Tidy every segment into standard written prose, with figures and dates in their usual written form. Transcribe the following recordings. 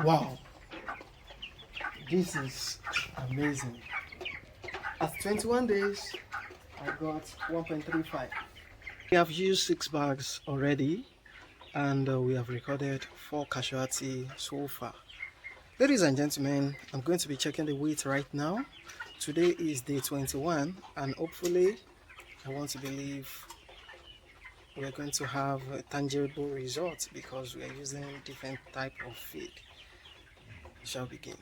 Wow, this is amazing. At 21 days, I got 1.35. We have used 6 bags already and we have recorded 4 casualties so far. Ladies and gentlemen, I'm going to be checking the weight right now. Today is day 21 and hopefully I want to believe we are going to have a tangible results because we are using different type of feed. We shall begin.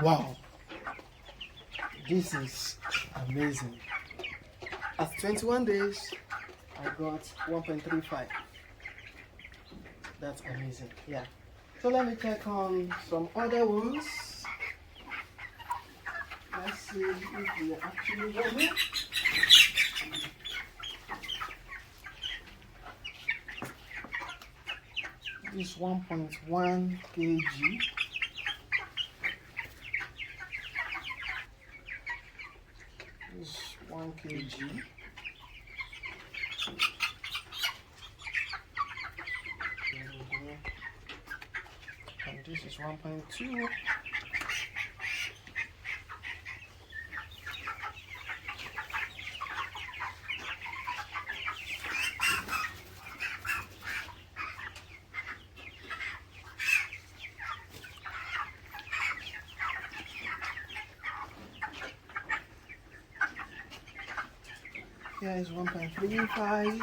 Wow, this is amazing. At 21 days, I got 1.35. That's amazing. Yeah. So let me check on some other ones. Let's see if we are actually working. This 1.1 kg. This 1 kg. And this is 1.2. Here is 1.35.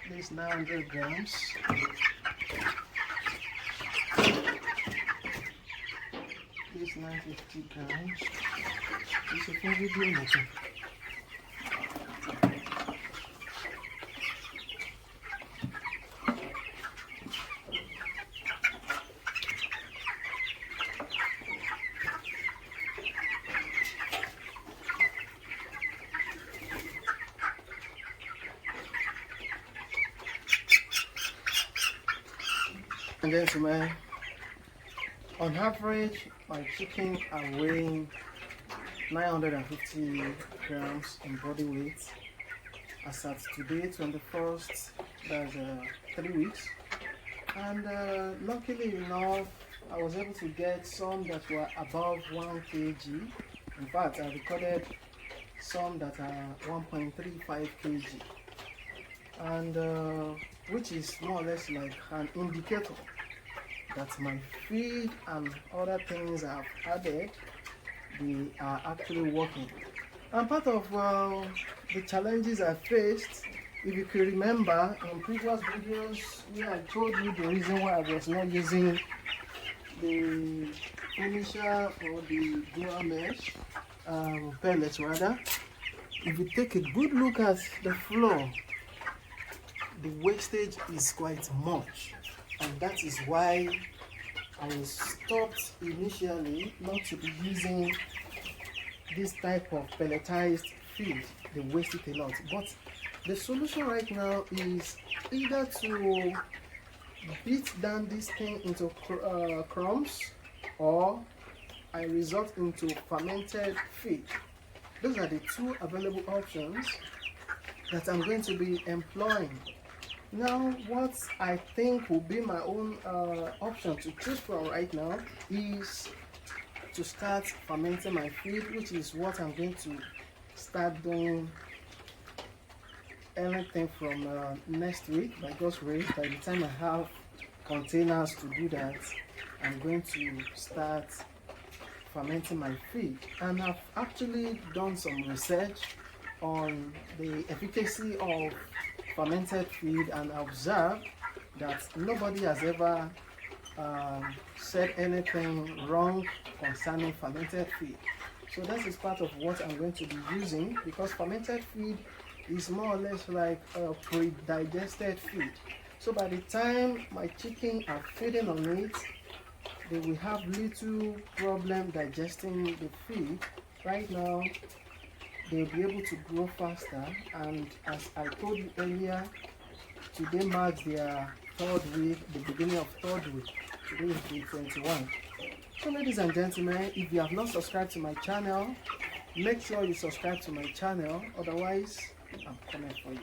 This 900 grams. This 950 grams. This is a video making. And gentlemen, on average, my chicken are weighing 950 grams in body weight. As at today, 21st, that's 3 weeks. And luckily enough, I was able to get some that were above 1 kg. In fact, I recorded some that are 1.35 kg. And which is more or less like an indicator that my feed and other things I've added, they are actually working. And part of the challenges I faced, if you could remember in previous videos where I told you the reason why I was not using the finisher or the dual mesh pellets rather, if you take a good look at the floor, the wastage is quite much, and that is why I stopped initially not to be using this type of pelletized feed. They waste it a lot, but the solution right now is either to beat down this thing into crumbs, or I resort into fermented feed. Those are the two available options that I'm going to be employing. Now, what I think will be my own option to choose from right now is to start fermenting my feed, which is what I'm going to start doing anything from next week by God's grace. By the time I have containers to do that, I'm going to start fermenting my feed. And I've actually done some research on the efficacy of fermented feed and observed that nobody has ever said anything wrong concerning fermented feed. So that is part of what I'm going to be using, because fermented feed is more or less like a pre-digested feed. So by the time my chicken are feeding on it, they will have little problem digesting the feed. Right now they'll be able to grow faster, and as I told you earlier, today marks their third week, the beginning of third week. Today is day 21. So ladies and gentlemen, if you have not subscribed to my channel, make sure you subscribe to my channel, otherwise I'm coming for you.